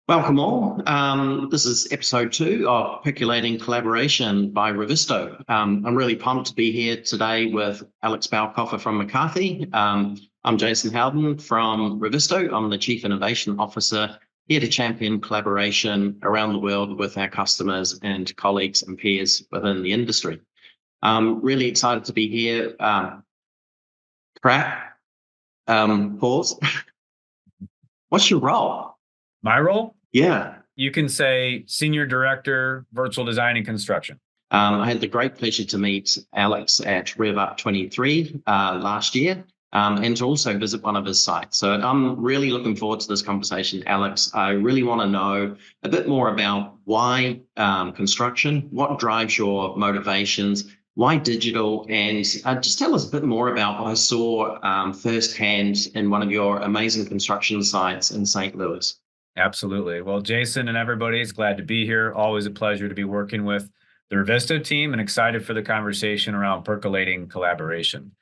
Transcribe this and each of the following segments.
Welcome all. This is episode 2 of Percolating Collaboration by Revizto. I'm really pumped to be here today with Alex Belkofer from McCarthy. I'm Jason Howden from Revizto. I'm the Chief Innovation Officer here to champion collaboration around the world with our customers and colleagues and peers within the industry. I'm really excited to be here. Pause. What's your role? My role? Yeah. You can say Senior Director, Virtual Design and Construction. I had the great pleasure to meet Alex at Rev Up 23 last year and to also visit one of his sites. So I'm really looking forward to this conversation, Alex. I really want to know a bit more about why construction, what drives your motivations, why digital, and just tell us a bit more about what I saw firsthand in one of your amazing construction sites in St. Louis. Absolutely. Well, Jason and everybody, is glad to be here. Always a pleasure to be working with the Revizto team and excited for the conversation around percolating collaboration.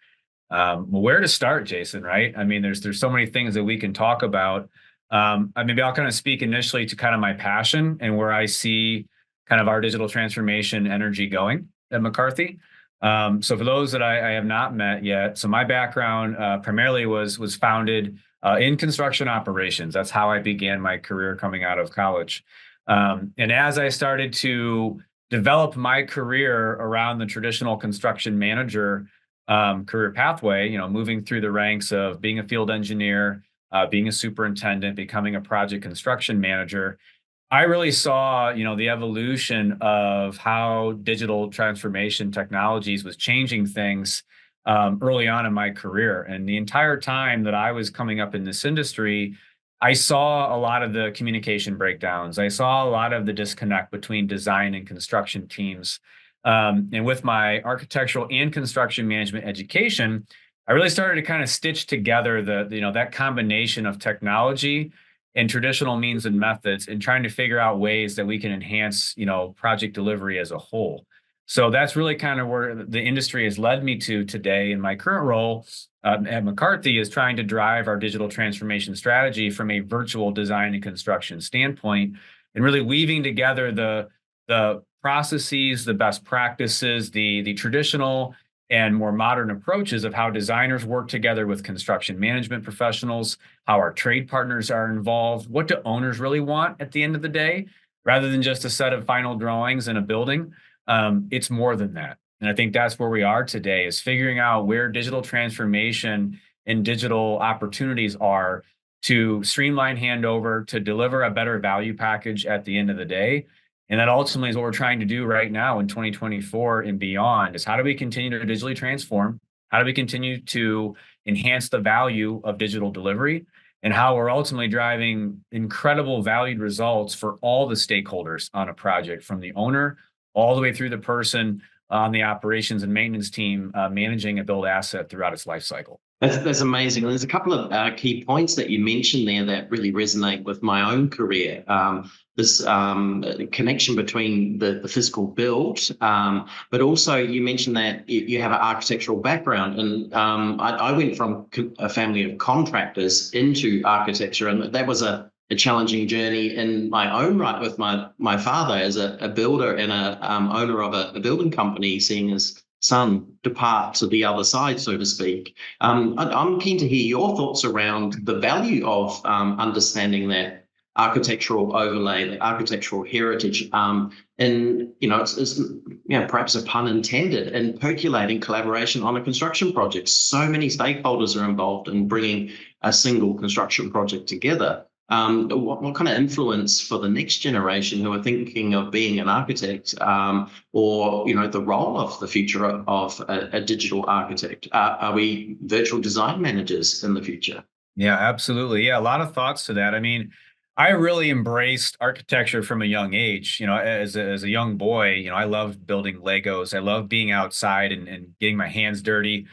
Well, where to start, Jason, right? I mean, there's so many things that we can talk about. Maybe I'll kind of speak initially to kind of my passion and where I see kind of our digital transformation energy going at McCarthy. So for those that I have not met yet, so my background primarily was founded in construction operations. That's how I began my career coming out of college. And as I started to develop my career around the traditional construction manager career pathway, moving through the ranks of being a field engineer, being a superintendent, becoming a project construction manager, I really saw, the evolution of how digital transformation technologies was changing things early on in my career. And the entire time that I was coming up in this industry, I saw a lot of the communication breakdowns. I saw a lot of the disconnect between design and construction teams. And with my architectural and construction management education, I really started to kind of stitch together that combination of technology and traditional means and methods and trying to figure out ways that we can enhance, project delivery as a whole. So that's really kind of where the industry has led me to today in my current role at McCarthy, is trying to drive our digital transformation strategy from a virtual design and construction standpoint, and really weaving together the processes, the best practices, the traditional and more modern approaches of how designers work together with construction management professionals, how our trade partners are involved, what do owners really want at the end of the day, rather than just a set of final drawings in a building. It's more than that. And I think that's where we are today, is figuring out where digital transformation and digital opportunities are to streamline handover, to deliver a better value package at the end of the day. And that ultimately is what we're trying to do right now in 2024 and beyond, is how do we continue to digitally transform? How do we continue to enhance the value of digital delivery, and how we're ultimately driving incredible valued results for all the stakeholders on a project, from the owner all the way through the person on the operations and maintenance team managing a build asset throughout its life cycle. That's amazing. There's a couple of key points that you mentioned there that really resonate with my own career. This connection between the physical build, but also you mentioned that you have an architectural background, and I went from a family of contractors into architecture, and that was a challenging journey in my own right, with my father as a builder and a owner of a building company, seeing his son depart to the other side, so to speak. I'm keen to hear your thoughts around the value of understanding that architectural overlay, the architectural heritage, and it's perhaps a pun intended, in percolating collaboration on a construction project. So many stakeholders are involved in bringing a single construction project together. What kind of influence for the next generation who are thinking of being an architect, or the role of the future of a digital architect? Are we virtual design managers in the future? Yeah, absolutely. Yeah, a lot of thoughts to that. I mean, I really embraced architecture from a young age. As a young boy, I loved building Legos. I loved being outside and getting my hands dirty,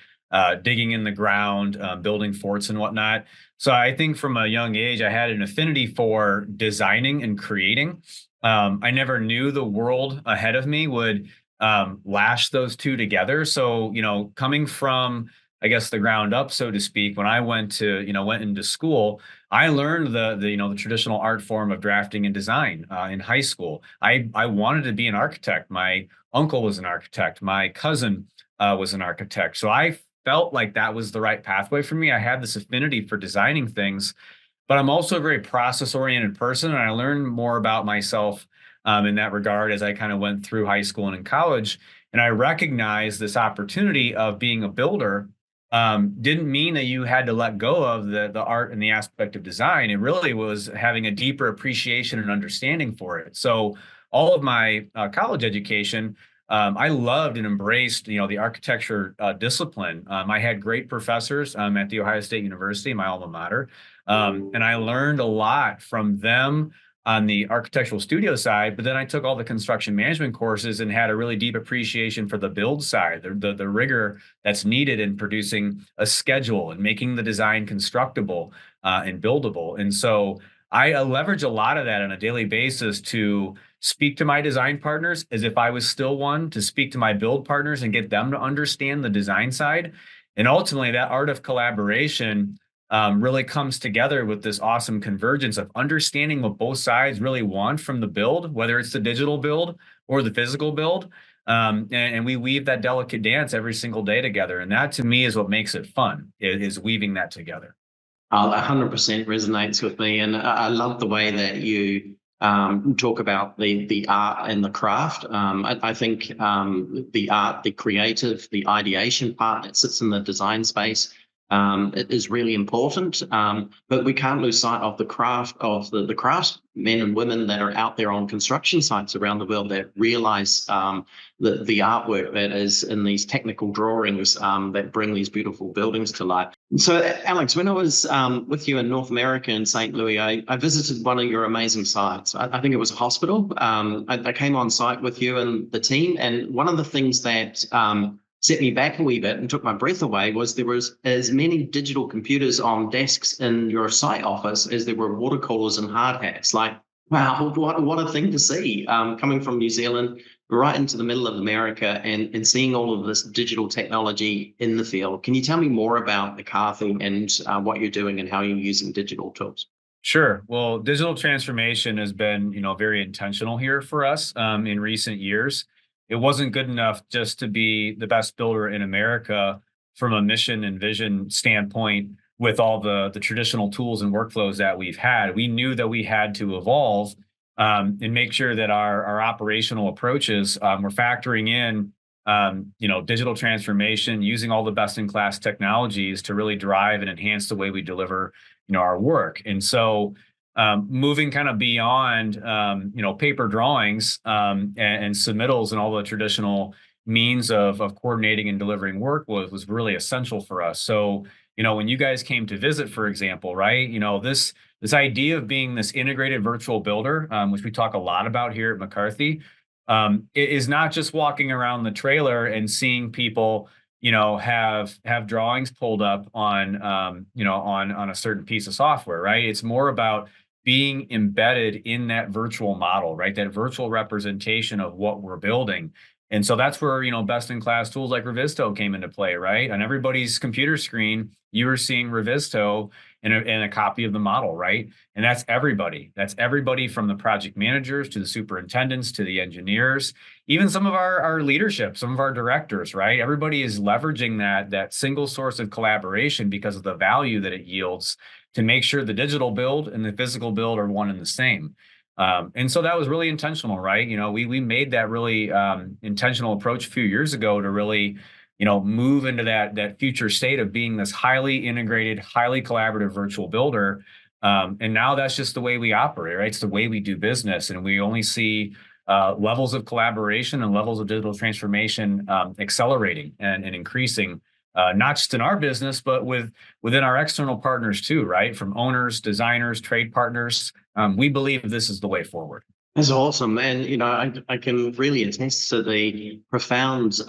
digging in the ground, building forts and whatnot. So I think from a young age, I had an affinity for designing and creating. I never knew the world ahead of me would lash those two together. So, coming from, I guess, the ground up, so to speak, when I went into school, I learned the traditional art form of drafting and design in high school. I wanted to be an architect. My uncle was an architect. My cousin was an architect. So I felt like that was the right pathway for me. I had this affinity for designing things, but I'm also a very process oriented person, and I learned more about myself in that regard as I kind of went through high school and in college. And I recognized this opportunity of being a builder didn't mean that you had to let go of the art and the aspect of design. It really was having a deeper appreciation and understanding for it. So all of my college education, I loved and embraced, the architecture discipline. I had great professors at the Ohio State University, my alma mater, and I learned a lot from them on the architectural studio side. But then I took all the construction management courses and had a really deep appreciation for the build side, the rigor that's needed in producing a schedule and making the design constructible and buildable. And so I leverage a lot of that on a daily basis to speak to my design partners as if I was still one, to speak to my build partners and get them to understand the design side. And ultimately, that art of collaboration really comes together with this awesome convergence of understanding what both sides really want from the build, whether it's the digital build or the physical build. And we weave that delicate dance every single day together. And that to me is what makes it fun, is weaving that together. 100% resonates with me, and I love the way that you talk about the art and the craft. I think the art, the creative, the ideation part that sits in the design space it is really important. But we can't lose sight of the craft of the craftsmen and women that are out there on construction sites around the world that realize the artwork that is in these technical drawings that bring these beautiful buildings to life. So, Alex, when I was with you in North America in St. Louis, I visited one of your amazing sites. I think it was a hospital. I came on site with you and the team, and one of the things that set me back a wee bit and took my breath away was there was as many digital computers on desks in your site office as there were water coolers and hard hats. Like, wow, what a thing to see, coming from New Zealand right into the middle of America and seeing all of this digital technology in the field. Can you tell me more about McCarthy and what you're doing and how you're using digital tools? Sure. Well, digital transformation has been, very intentional here for us in recent years. It wasn't good enough just to be the best builder in America from a mission and vision standpoint with all the traditional tools and workflows that we've had. We knew that we had to evolve and make sure that our operational approaches were factoring in, digital transformation, using all the best in class technologies to really drive and enhance the way we deliver our work. And so moving kind of beyond paper drawings and submittals and all the traditional means of coordinating and delivering work was really essential for us. So when you guys came to visit, for example, right, this idea of being this integrated virtual builder, which we talk a lot about here at McCarthy, it is not just walking around the trailer and seeing people have drawings pulled up on on a certain piece of software, right? It's more about being embedded in that virtual model, right? That virtual representation of what we're building. And so that's where, best in class tools like Revizto came into play, right? On everybody's computer screen, you were seeing Revizto in a copy of the model, right? And that's everybody. That's everybody from the project managers to the superintendents to the engineers, even some of our leadership, some of our directors, right? Everybody is leveraging that single source of collaboration because of the value that it yields to make sure the digital build and the physical build are one and the same. And so that was really intentional, right? We made that really intentional approach a few years ago to really, move into that future state of being this highly integrated, highly collaborative virtual builder. And now that's just the way we operate, right? It's the way we do business, and we only see levels of collaboration and levels of digital transformation accelerating and increasing. Not just in our business, but within our external partners too, right? From owners, designers, trade partners. We believe this is the way forward. That's awesome. And, I can really attest to the profound,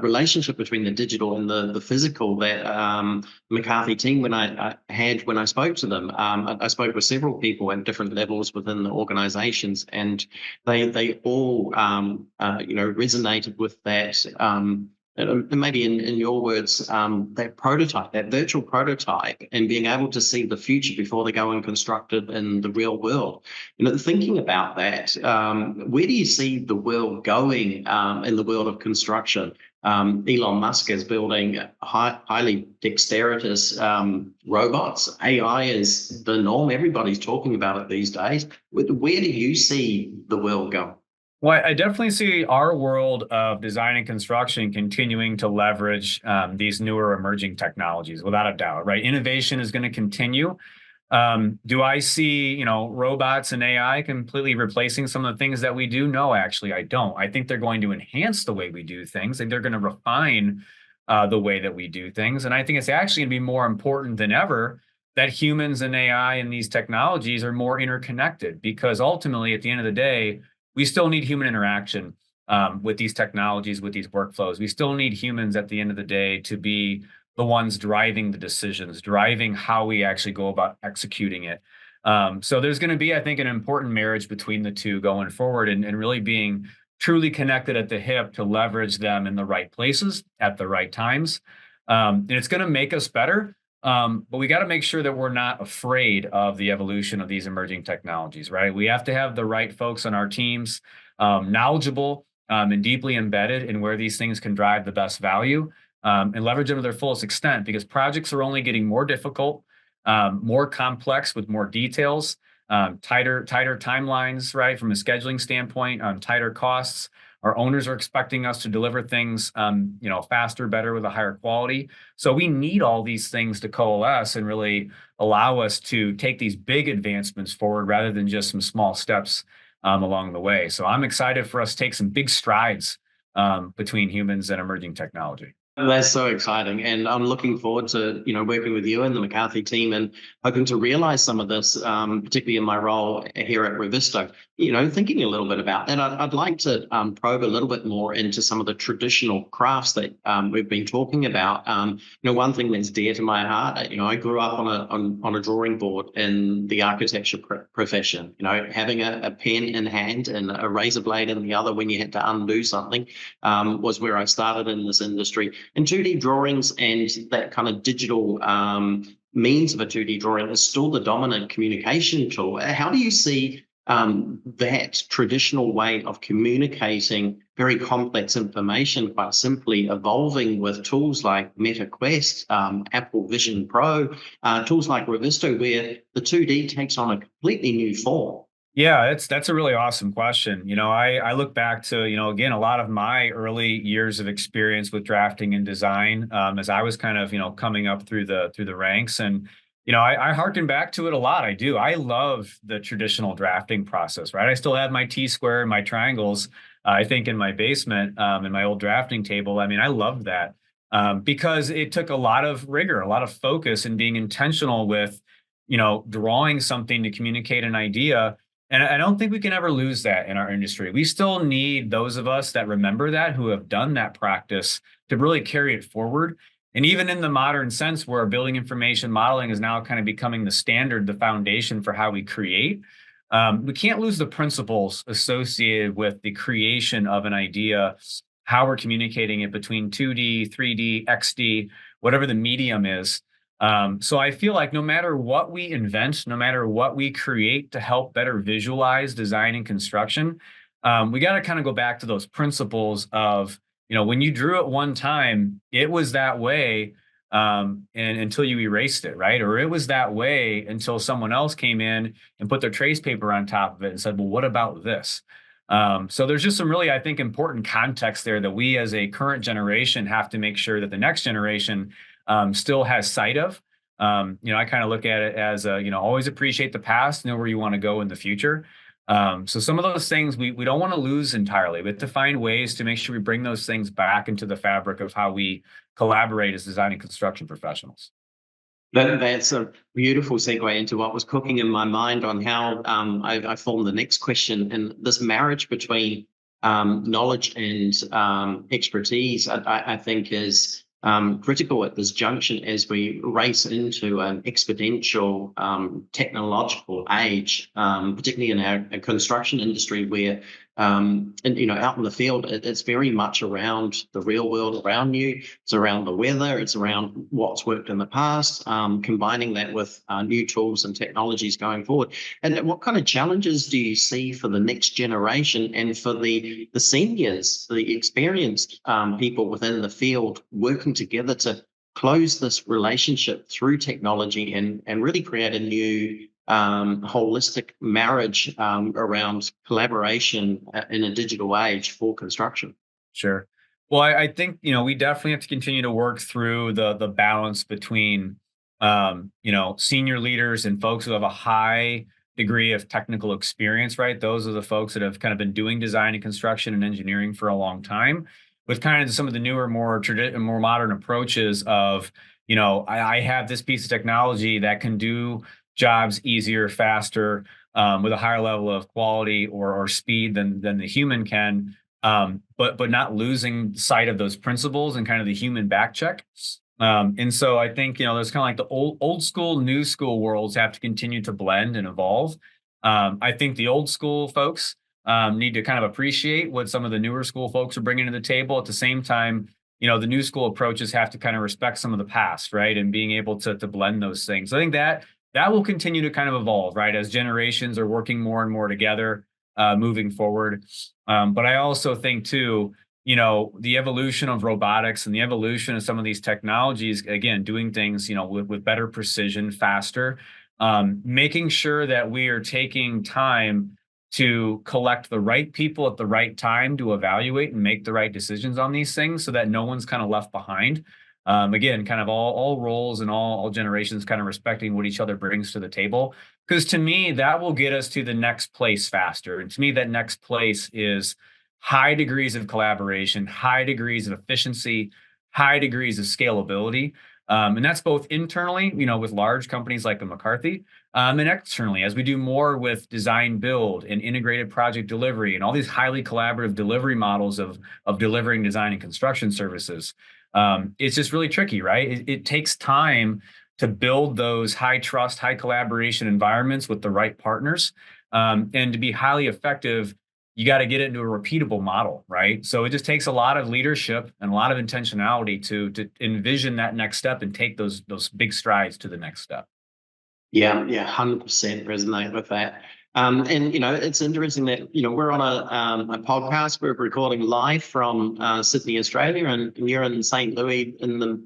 relationship between the digital and the physical that McCarthy team, when I spoke to them, I spoke with several people at different levels within the organizations, and they all, resonated with that, And maybe in your words, that prototype, that virtual prototype, and being able to see the future before they go and construct it in the real world. Thinking about that, where do you see the world going in the world of construction? Elon Musk is building highly dexterous robots. AI is the norm. Everybody's talking about it these days. Where do you see the world going? Well, I definitely see our world of design and construction continuing to leverage these newer emerging technologies, without a doubt, right? Innovation is going to continue. Do I see, robots and AI completely replacing some of the things that we do? No, actually, I don't. I think they're going to enhance the way we do things, and they're going to refine the way that we do things. And I think it's actually going to be more important than ever that humans and AI and these technologies are more interconnected, because ultimately, at the end of the day, we still need human interaction with these technologies, with these workflows. We still need humans at the end of the day to be the ones driving the decisions, driving how we actually go about executing it. So there's going to be, I think, an important marriage between the two going forward, and really being truly connected at the hip to leverage them in the right places at the right times. And it's going to make us better. But we got to make sure that we're not afraid of the evolution of these emerging technologies, right? We have to have the right folks on our teams, knowledgeable and deeply embedded in where these things can drive the best value, and leverage them to their fullest extent, because projects are only getting more difficult, more complex with more details, tighter timelines, right? From a scheduling standpoint, tighter costs. Our owners are expecting us to deliver things, faster, better, with a higher quality. So we need all these things to coalesce and really allow us to take these big advancements forward rather than just some small steps along the way. So I'm excited for us to take some big strides between humans and emerging technology. That's so exciting. And I'm looking forward to, working with you and the McCarthy team and hoping to realize some of this, particularly in my role here at Revizto. Thinking a little bit about that, I'd like to probe a little bit more into some of the traditional crafts that we've been talking about. One thing that's dear to my heart, I grew up on a drawing board in the architecture profession. Having a pen in hand and a razor blade in the other when you had to undo something was where I started in this industry. And 2D drawings and that kind of digital means of a 2D drawing is still the dominant communication tool. How do you see that traditional way of communicating very complex information quite simply evolving with tools like MetaQuest, Apple Vision Pro, tools like Revizto, where the 2D takes on a completely new form? Yeah, that's a really awesome question. I look back to, again, a lot of my early years of experience with drafting and design, as I was kind of, coming up through the ranks. And, I harken back to it a lot. I do. I love the traditional drafting process, right? I still have my T-square and my triangles, I think, in my basement, in my old drafting table. I mean, I love that because it took a lot of rigor, a lot of focus, and being intentional with, drawing something to communicate an idea. And I don't think we can ever lose that in our industry. We still need those of us that remember that, who have done that practice, to really carry it forward. And even in the modern sense, where building information modeling is now kind of becoming the standard, the foundation for how we create, we can't lose the principles associated with the creation of an idea, how we're communicating it between 2D, 3D, XD, whatever the medium is. So I feel like no matter what we invent, no matter what we create to help better visualize design and construction, we got to kind of go back to those principles of, when you drew it one time, it was that way, and until you erased it, right? Or it was that way until someone else came in and put their trace paper on top of it and said, well, what about this? So there's just some really, I think, important context there that we as a current generation have to make sure that the next generation still has sight of. I kind of look at it as, always appreciate the past, know where you want to go in the future. So some of those things we don't want to lose entirely. We have to find ways to make sure we bring those things back into the fabric of how we collaborate as design and construction professionals. That's a beautiful segue into what was cooking in my mind on how I formed the next question. And this marriage between knowledge and expertise, I think, is critical at this junction as we race into an exponential technological age, particularly in our construction industry, where and out in the field, it's very much around the real world around you. It's around the weather. It's around what's worked in the past, combining that with new tools and technologies going forward. And what kind of challenges do you see for the next generation and for the seniors, the experienced people within the field working together to close this relationship through technology and really create a new holistic marriage around collaboration in a digital age for construction? Sure. Well, I think, we definitely have to continue to work through the balance between, senior leaders and folks who have a high degree of technical experience, right? Those are the folks that have kind of been doing design and construction and engineering for a long time, with kind of some of the newer, more modern approaches of, I have this piece of technology that can do jobs easier, faster, with a higher level of quality or speed than the human can, but not losing sight of those principles and kind of the human back check. And so I think, there's kind of like the old school, new school worlds have to continue to blend and evolve. I think the old school folks need to kind of appreciate what some of the newer school folks are bringing to the table. At the same time, the new school approaches have to kind of respect some of the past, right? And being able to blend those things. So I think that will continue to kind of evolve, right? As generations are working more and more together, moving forward. But I also think too, the evolution of robotics and the evolution of some of these technologies, again, doing things, with better precision, faster, making sure that we are taking time to collect the right people at the right time to evaluate and make the right decisions on these things so that no one's kind of left behind. Again, kind of all roles and all generations kind of respecting what each other brings to the table. Because to me, that will get us to the next place faster. And to me, that next place is high degrees of collaboration, high degrees of efficiency, high degrees of scalability. And that's both internally, with large companies like the McCarthy, and externally as we do more with design build and integrated project delivery and all these highly collaborative delivery models of delivering design and construction services. It's just really tricky, right? It takes time to build those high trust, high collaboration environments with the right partners. And to be highly effective, you got to get it into a repeatable model, right? So it just takes a lot of leadership and a lot of intentionality to envision that next step and take those big strides to the next step. Yeah, 100% resonate with that. And it's interesting that we're on a podcast. We're recording live from Sydney, Australia, and you're in St. Louis,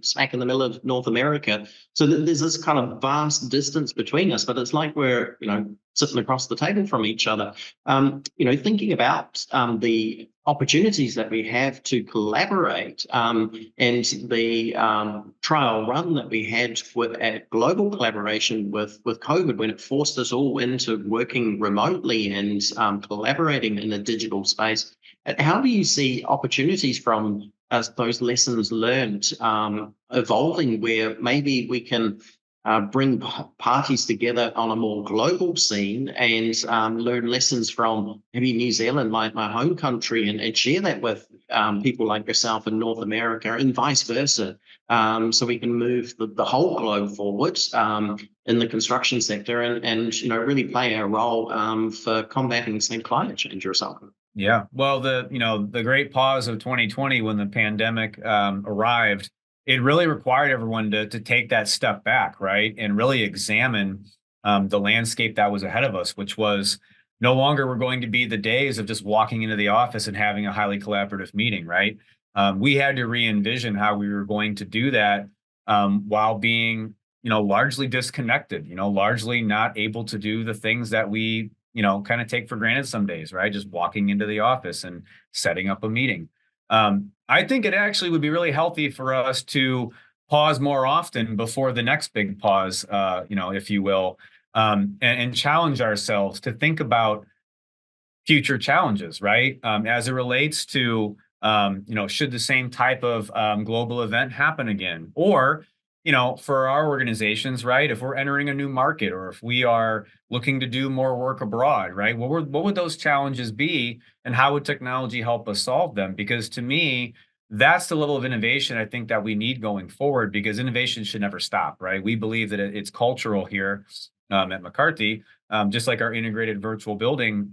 smack in the middle of North America. So there's this kind of vast distance between us, but it's like we're sitting across the table from each other. Thinking about the opportunities that we have to collaborate, and the trial run that we had at global collaboration with COVID, when it forced us all into working remotely and collaborating in a digital space. How do you see opportunities from those lessons learned evolving, where maybe we can bring parties together on a more global scene and learn lessons from maybe New Zealand, my home country, and share that with people like yourself in North America and vice versa, so we can move the whole globe forward in the construction sector and really play a role for combating, say, climate change or something. Yeah. Well, the great pause of 2020 when the pandemic arrived, it really required everyone to take that step back, right? And really examine the landscape that was ahead of us, which was no longer were going to be the days of just walking into the office and having a highly collaborative meeting, right? We had to re-envision how we were going to do that while being, largely disconnected, largely not able to do the things that we, kind of take for granted some days, right? Just walking into the office and setting up a meeting. I think it actually would be really healthy for us to pause more often before the next big pause, if you will, and challenge ourselves to think about future challenges, right? As it relates to, should the same type of global event happen again? Or, for our organizations, right? If we're entering a new market or if we are looking to do more work abroad, right? What would those challenges be and how would technology help us solve them? Because to me, that's the level of innovation I think that we need going forward, because innovation should never stop, right? We believe that it's cultural here. at McCarthy, just like our integrated virtual building,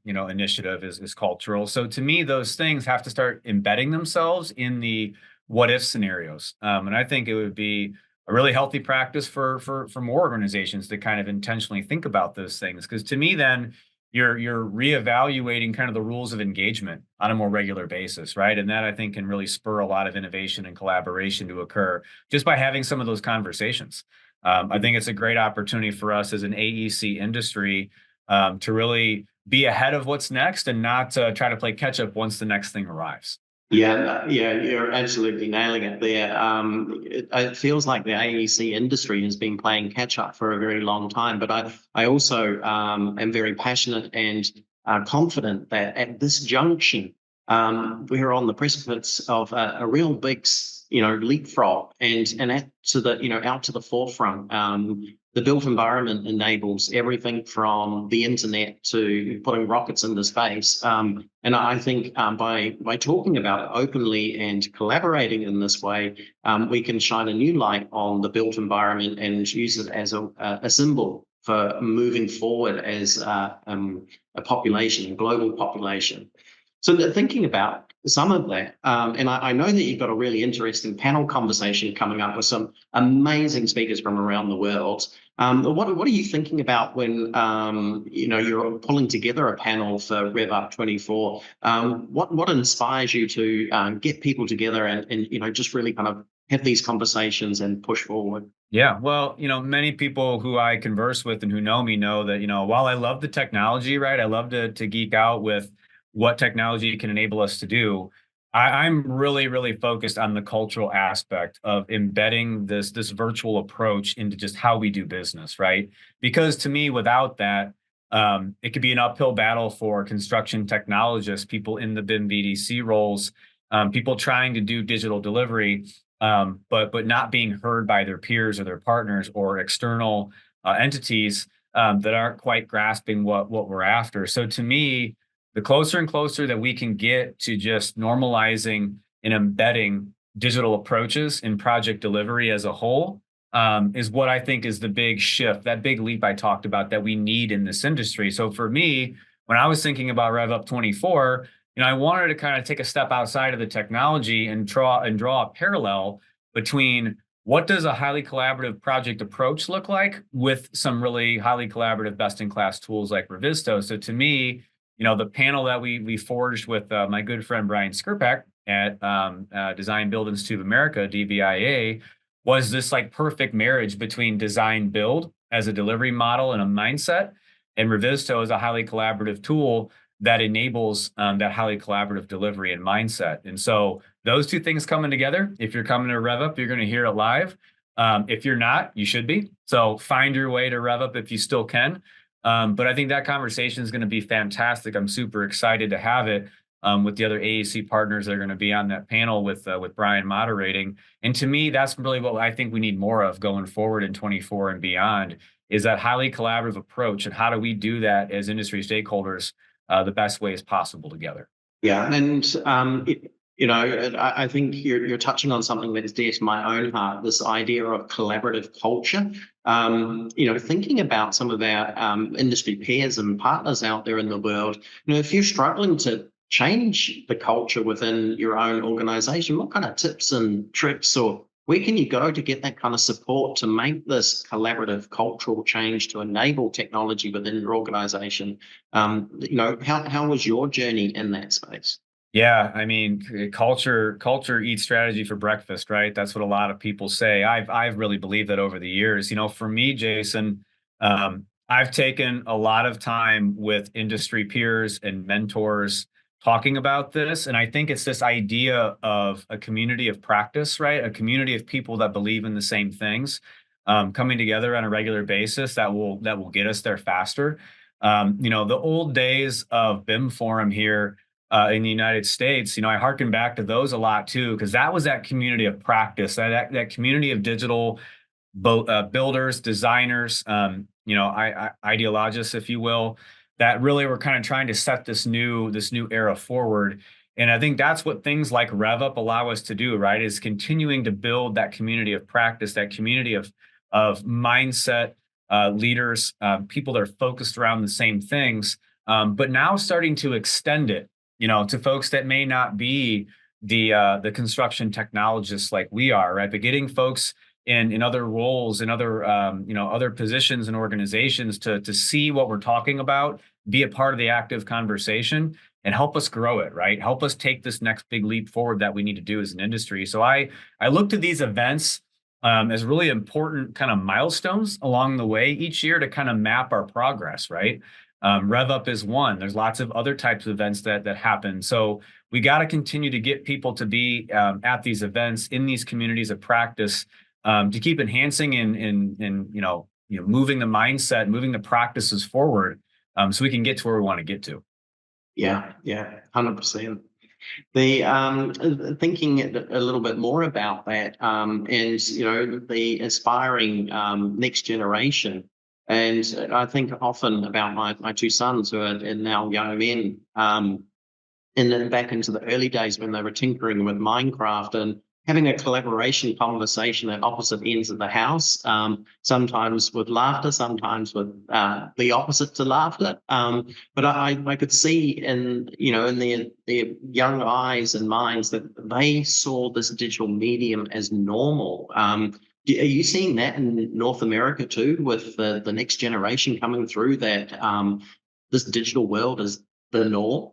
initiative is cultural. So to me, those things have to start embedding themselves in the what if scenarios. And I think it would be a really healthy practice for more organizations to kind of intentionally think about those things. Because to me, then you're reevaluating kind of the rules of engagement on a more regular basis, right? And that I think can really spur a lot of innovation and collaboration to occur just by having some of those conversations. I think it's a great opportunity for us as an AEC industry to really be ahead of what's next and not try to play catch up once the next thing arrives. Yeah, yeah, you're absolutely nailing it there. It feels like the AEC industry has been playing catch up for a very long time, but I also am very passionate and confident that at this junction, we're on the precipice of a real big, leapfrog, and out to the forefront. The built environment enables everything from the internet to putting rockets into space. And I think by talking about it openly and collaborating in this way, we can shine a new light on the built environment and use it as a symbol for moving forward as a population, a global population. So thinking about some of that, and I know that you've got a really interesting panel conversation coming up with some amazing speakers from around the world. What are you thinking about when you're pulling together a panel for RevUp24? What inspires you to get people together and just really kind of have these conversations and push forward? Yeah, well, many people who I converse with and who know me know that, while I love the technology, right, I love to geek out with what technology can enable us to do. I'm really, really focused on the cultural aspect of embedding this virtual approach into just how we do business, right? Because to me, without that, it could be an uphill battle for construction technologists, people in the BIM VDC roles, people trying to do digital delivery, but not being heard by their peers or their partners or external entities that aren't quite grasping what we're after. So to me, the closer and closer that we can get to just normalizing and embedding digital approaches in project delivery as a whole is what I think is the big shift, that big leap I talked about that we need in this industry. So for me, when I was thinking about RevUp24, I wanted to kind of take a step outside of the technology and draw a parallel between what does a highly collaborative project approach look like with some really highly collaborative best-in-class tools like Revizto. So to me, the panel that we forged with my good friend Brian Skirpak at Design Build Institute of America, DBIA, was this like perfect marriage between design build as a delivery model and a mindset, and Revizto as a highly collaborative tool that enables that highly collaborative delivery and mindset. And so those two things coming together, if you're coming to RevUp, you're going to hear it live. If you're not, you should be. So find your way to RevUp if you still can. But I think that conversation is going to be fantastic. I'm super excited to have it with the other AEC partners that are going to be on that panel with Brian moderating. And to me, that's really what I think we need more of going forward in 24 and beyond, is that highly collaborative approach. And how do we do that as industry stakeholders the best way as possible together? Yeah, and I think you're touching on something that is dear to my own heart, this idea of collaborative culture. Thinking about some of our industry peers and partners out there in the world, if you're struggling to change the culture within your own organization, what kind of tips and tricks or where can you go to get that kind of support to make this collaborative cultural change to enable technology within your organization? How was your journey in that space? Yeah, I mean, culture eats strategy for breakfast, right? That's what a lot of people say. I've really believed that over the years. For me, Jason, I've taken a lot of time with industry peers and mentors talking about this, and I think it's this idea of a community of practice, right? A community of people that believe in the same things, coming together on a regular basis that will get us there faster. The old days of BIM Forum here in the United States, I hearken back to those a lot too, because that was that community of practice, that community of digital builders, designers, ideologists, if you will, that really were kind of trying to set this new era forward. And I think that's what things like RevUp allow us to do, right? Is continuing to build that community of practice, that community of mindset, leaders, people that are focused around the same things, but now starting to extend it, to folks that may not be the construction technologists like we are, right? But getting folks in other roles, in other other positions and organizations to see what we're talking about, be a part of the active conversation, and help us grow it, right? Help us take this next big leap forward that we need to do as an industry. So I look to these events as really important kind of milestones along the way each year to kind of map our progress, right? Rev Up is one. There's lots of other types of events that happen. So we got to continue to get people to be at these events in these communities of practice to keep enhancing and moving the mindset, moving the practices forward, so we can get to where we want to get to. Yeah, 100%. The thinking a little bit more about that, and the aspiring next generation. And I think often about my two sons who are now young men, and then back into the early days when they were tinkering with Minecraft and having a collaboration conversation at opposite ends of the house, sometimes with laughter, sometimes with the opposite to laughter. But I could see in their young eyes and minds that they saw this digital medium as normal. Are you seeing that in North America too, with the next generation coming through, that this digital world is the norm?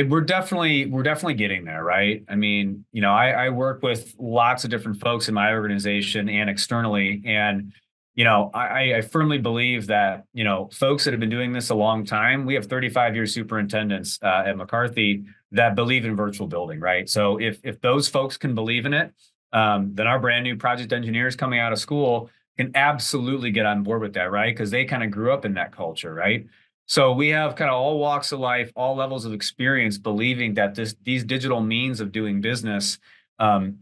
We're definitely getting there, right? I mean, I work with lots of different folks in my organization and externally, and I firmly believe that folks that have been doing this a long time. We have 35-year superintendents at McCarthy that believe in virtual building, right? So if those folks can believe in it, then our brand new project engineers coming out of school can absolutely get on board with that, right? Because they kind of grew up in that culture, right? So we have kind of all walks of life, all levels of experience, believing that these digital means of doing business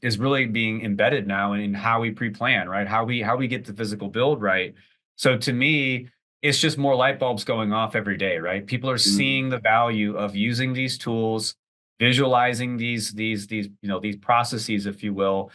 is really being embedded now in how we pre-plan, right? How we get the physical build right. So to me, it's just more light bulbs going off every day, right? People are seeing the value of using these tools, visualizing these processes, if you will,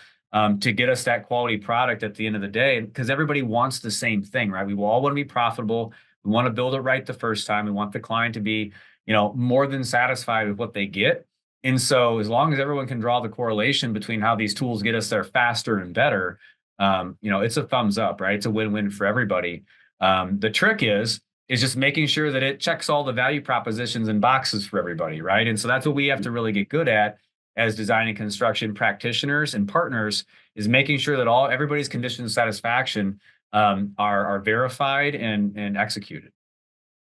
to get us that quality product at the end of the day, because everybody wants the same thing, right? We all want to be profitable. We want to build it right the first time. We want the client to be, more than satisfied with what they get. And so as long as everyone can draw the correlation between how these tools get us there faster and better, it's a thumbs up, right? It's a win-win for everybody. The trick is just making sure that it checks all the value propositions and boxes for everybody, right? And so that's what we have to really get good at as design and construction practitioners and partners, is making sure that everybody's conditions of satisfaction are verified and executed.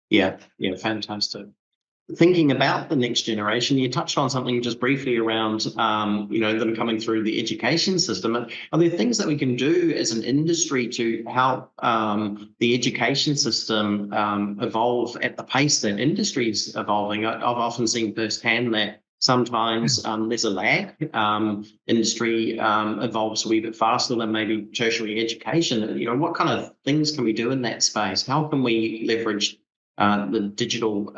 Yeah, fantastic. Thinking about the next generation, you touched on something just briefly around, them coming through the education system. Are there things that we can do as an industry to help the education system evolve at the pace that industry is evolving? I've often seen firsthand that sometimes there's a lag. Industry evolves a wee bit faster than maybe tertiary education. What kind of things can we do in that space? How can we leverage the digital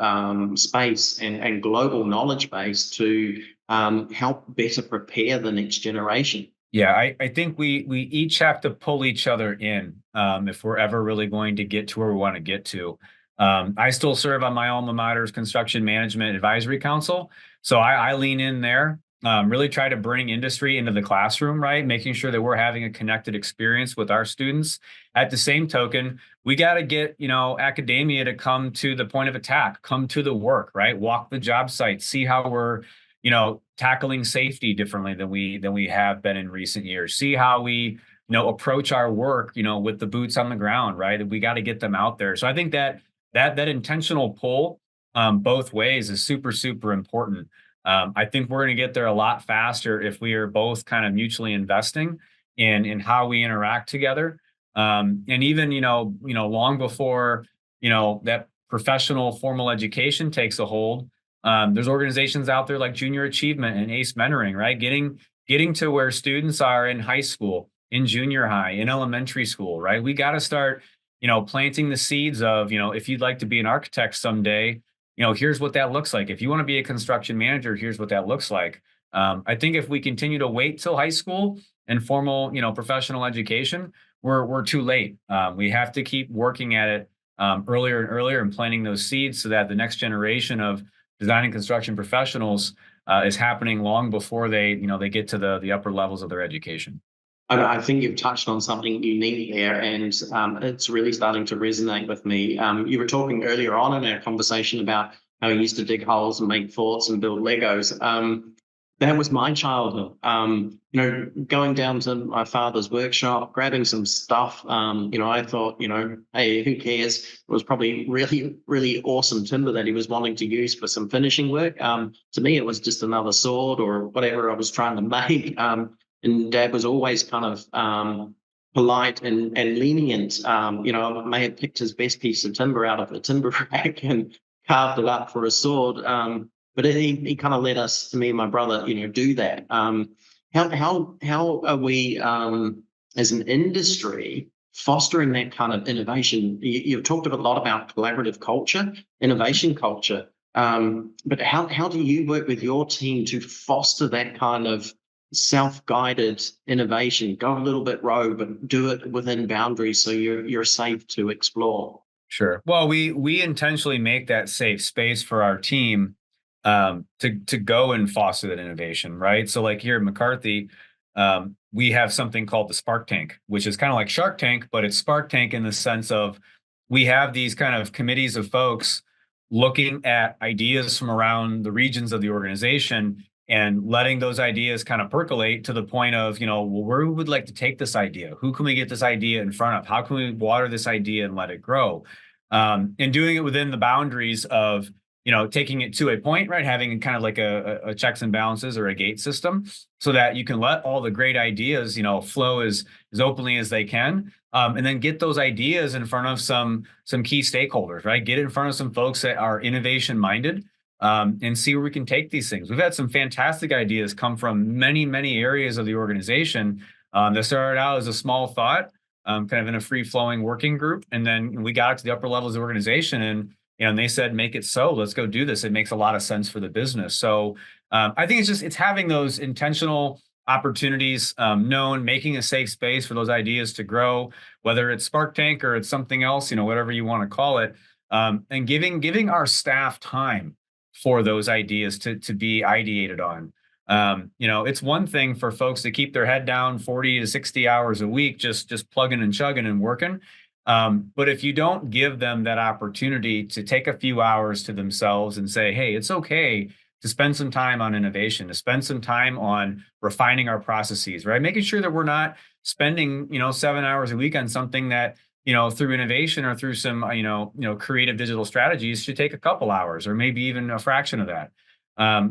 space and global knowledge base to help better prepare the next generation? Yeah, I think we each have to pull each other in if we're ever really going to get to where we want to get to. I still serve on my alma mater's Construction Management Advisory Council. So I lean in there, really try to bring industry into the classroom, right? Making sure that we're having a connected experience with our students. At the same token, we got to get, academia to come to the point of attack, come to the work, right? Walk the job site, see how we're, tackling safety differently than we have been in recent years. See how we, approach our work, with the boots on the ground, right? We got to get them out there. So I think that intentional pull both ways is super, super important. I think we're going to get there a lot faster if we are both kind of mutually investing in how we interact together. And even, long before, that professional formal education takes a hold, there's organizations out there like Junior Achievement and ACE Mentoring, right? Getting to where students are in high school, in junior high, in elementary school, right? We got to start planting the seeds of, if you'd like to be an architect someday, here's what that looks like. If you want to be a construction manager, here's what that looks like. I think if we continue to wait till high school and formal, professional education, we're too late. We have to keep working at it earlier and earlier and planting those seeds so that the next generation of design and construction professionals is happening long before they get to the upper levels of their education. I think you've touched on something unique there, and it's really starting to resonate with me. You were talking earlier on in our conversation about how you used to dig holes and make forts and build Legos. That was my childhood. Going down to my father's workshop, grabbing some stuff. I thought, hey, who cares? It was probably really, really awesome timber that he was wanting to use for some finishing work. To me, it was just another sword or whatever I was trying to make. And Dad was always kind of polite and lenient. I may have picked his best piece of timber out of the timber rack and carved it up for a sword. But he kind of let us, me and my brother, do that. How are we as an industry fostering that kind of innovation? You've talked a lot about collaborative culture, innovation culture. But how do you work with your team to foster that kind of self-guided innovation? Go a little bit rogue, but do it within boundaries so you're safe to explore. Sure. Well, we intentionally make that safe space for our team to go and foster that innovation, right? So, like here at McCarthy, we have something called the Spark Tank, which is kind of like Shark Tank, but it's Spark Tank in the sense of we have these kind of committees of folks looking at ideas from around the regions of the organization and letting those ideas kind of percolate to the point of, well, where we would like to take this idea? Who can we get this idea in front of? How can we water this idea and let it grow? And doing it within the boundaries of, taking it to a point, right? Having kind of like a checks and balances or a gate system so that you can let all the great ideas, flow as openly as they can. And then get those ideas in front of some key stakeholders, right? Get it in front of some folks that are innovation minded. And see where we can take these things. We've had some fantastic ideas come from many, many areas of the organization that started out as a small thought, kind of in a free-flowing working group. And then we got to the upper levels of the organization and they said, make it so, let's go do this. It makes a lot of sense for the business. So I think it's having those intentional opportunities known, making a safe space for those ideas to grow, whether it's Spark Tank or it's something else, whatever you want to call it, and giving our staff time for those ideas to be ideated on. It's one thing for folks to keep their head down 40 to 60 hours a week, just plugging and chugging and working. But if you don't give them that opportunity to take a few hours to themselves and say, hey, it's okay to spend some time on innovation, to spend some time on refining our processes, right? Making sure that we're not spending, 7 hours a week on something that, through innovation or through some, creative digital strategies should take a couple hours or maybe even a fraction of that.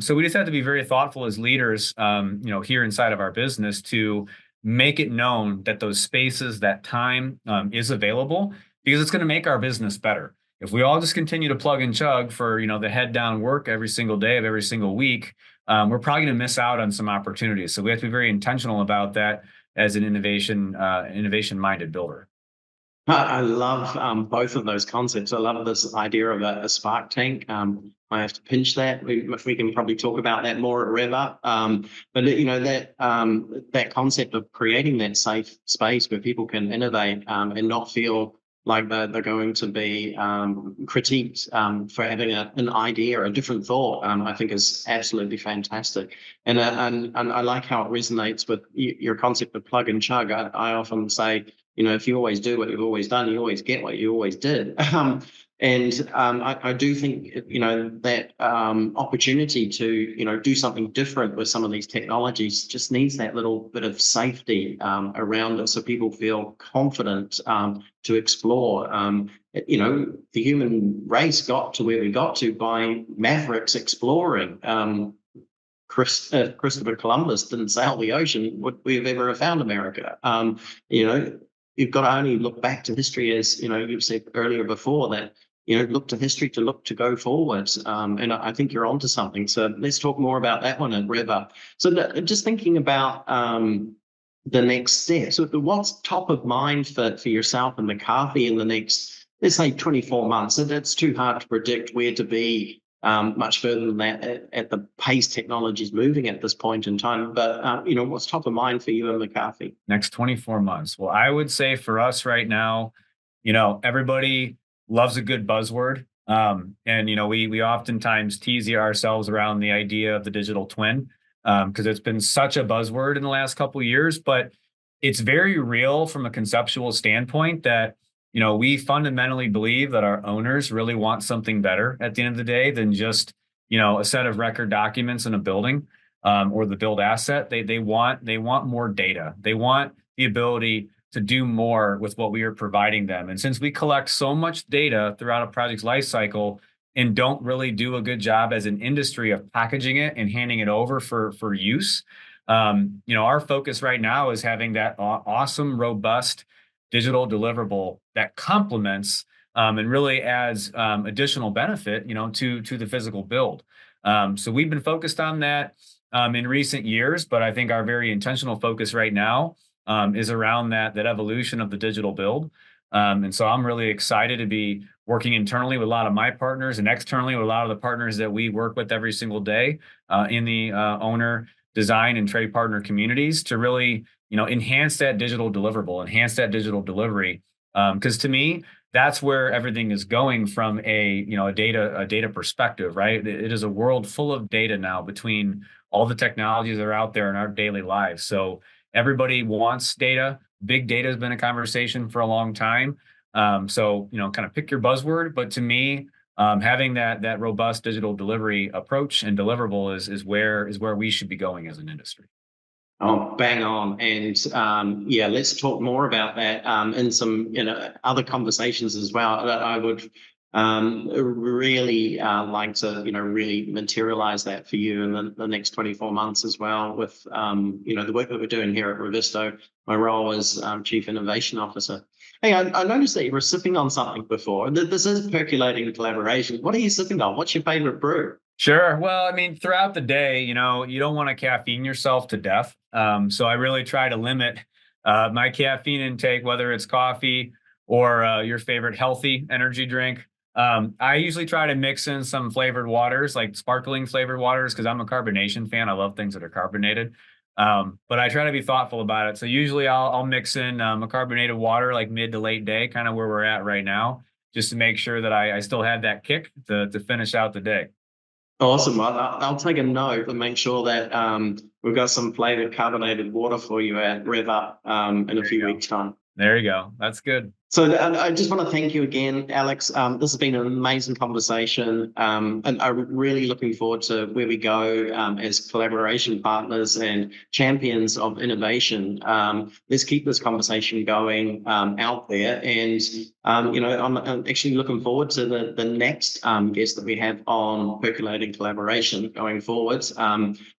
So we just have to be very thoughtful as leaders, here inside of our business to make it known that those spaces, that time is available because it's going to make our business better. If we all just continue to plug and chug for, the head down work every single day of every single week, we're probably going to miss out on some opportunities. So we have to be very intentional about that as an innovation-minded builder. I love both of those concepts. I love this idea of a spark tank. I have to pinch that. We can probably talk about that more at Rev Up. But that concept of creating that safe space where people can innovate and not feel like they're going to be critiqued for having an idea or a different thought, I think is absolutely fantastic. And I like how it resonates with your concept of plug and chug. I often say, if you always do what you've always done, you always get what you always did. I do think, that opportunity to, do something different with some of these technologies just needs that little bit of safety around it so people feel confident to explore. The human race got to where we got to by mavericks exploring. Christopher Columbus didn't sail the ocean. Would we have ever found America? You've got to only look back to history, as you've said earlier before that, look to history to look to go forwards. And I think you're onto something. So let's talk more about that one at Rev Up. So just thinking about the next step. So what's top of mind for yourself and McCarthy in the next, let's say 24 months? And it's too hard to predict where to be much further than that at the pace technology is moving at this point in time. But, what's top of mind for you and McCarthy? Next 24 months. Well, I would say for us right now, everybody loves a good buzzword. And we oftentimes tease ourselves around the idea of the digital twin, because it's been such a buzzword in the last couple of years, but it's very real from a conceptual standpoint that we fundamentally believe that our owners really want something better at the end of the day than just a set of record documents in a building, or the build asset. They want more data. They want the ability to do more with what we are providing them. And since we collect so much data throughout a project's life cycle and don't really do a good job as an industry of packaging it and handing it over for use, our focus right now is having that awesome, robust digital deliverable that complements and really adds additional benefit, to the physical build. So we've been focused on that in recent years, but I think our very intentional focus right now is around that evolution of the digital build. And so I'm really excited to be working internally with a lot of my partners and externally with a lot of the partners that we work with every single day in the owner, design, and trade partner communities to really, enhance that digital deliverable, enhance that digital delivery. Because to me, that's where everything is going from a data perspective, right? It is a world full of data now between all the technologies that are out there in our daily lives. So everybody wants data. Big data has been a conversation for a long time. So kind of pick your buzzword, but to me, having that robust digital delivery approach and deliverable is where we should be going as an industry. Oh, bang on. And let's talk more about that in some other conversations as well. I would really like to really materialize that for you in the next 24 months as well with the work that we're doing here at Revizto. My role as Chief Innovation Officer. Hey, I noticed that you were sipping on something before. This is percolating collaboration. What are you sipping on? What's your favorite brew? Sure. Well, I mean, throughout the day, you don't want to caffeine yourself to death. So I really try to limit my caffeine intake, whether it's coffee or your favorite healthy energy drink. I usually try to mix in some flavored waters, like sparkling flavored waters, because I'm a carbonation fan. I love things that are carbonated. But I try to be thoughtful about it. So usually I'll mix in a carbonated water like mid to late day, kind of where we're at right now, just to make sure that I still have that kick to finish out the day. Awesome. I'll take a note and make sure that we've got some flavored carbonated water for you at Rev Up in a few weeks' time. There you go. That's good. So I just want to thank you again, Alex. This has been an amazing conversation, and I'm really looking forward to where we go as collaboration partners and champions of innovation. Let's keep this conversation going out there, and I'm actually looking forward to the next guest that we have on percolating collaboration going forwards.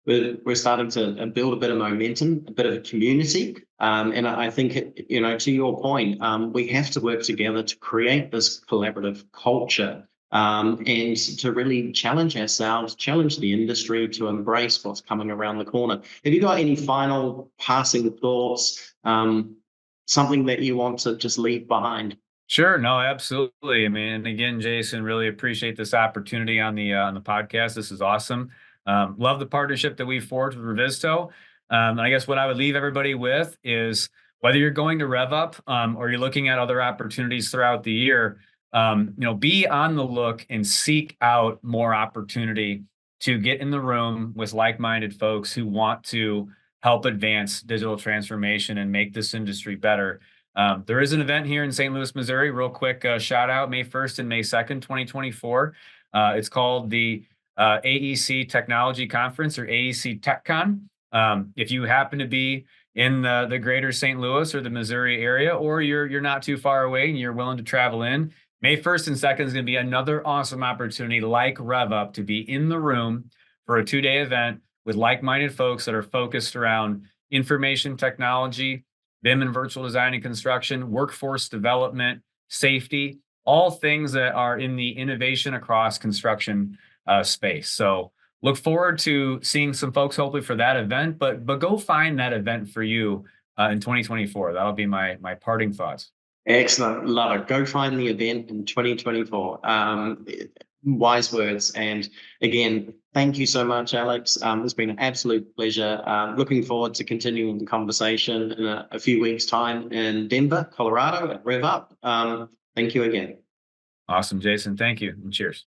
We're starting to build a bit of momentum, a bit of a community. And I think, to your point, we have to work together to create this collaborative culture and to really challenge ourselves, challenge the industry to embrace what's coming around the corner. Have you got any final passing thoughts, something that you want to just leave behind? Sure. No, absolutely. I mean, and again, Jason, really appreciate this opportunity on the podcast. This is awesome. Love the partnership that we've forged with Revizto. And I guess what I would leave everybody with is whether you're going to Rev Up or you're looking at other opportunities throughout the year, be on the look and seek out more opportunity to get in the room with like-minded folks who want to help advance digital transformation and make this industry better. There is an event here in St. Louis, Missouri. Real quick shout out, May 1st and May 2nd, 2024. It's called the AEC Technology Conference, or AEC TechCon. If you happen to be in the greater St. Louis or the Missouri area, or you're not too far away and you're willing to travel in, May 1st and 2nd is going to be another awesome opportunity like Rev Up to be in the room for a 2-day event with like-minded folks that are focused around information technology, BIM and virtual design and construction, workforce development, safety, all things that are in the innovation across construction space. So look forward to seeing some folks hopefully for that event, but go find that event for you in 2024. That'll be my parting thoughts. Excellent. Love it. Go find the event in 2024. wise words. And again, thank you so much, Alex. It's been an absolute pleasure. Looking forward to continuing the conversation in a few weeks' time in Denver, Colorado at Rev Up. Thank you again. Awesome, Jason. Thank you, and cheers.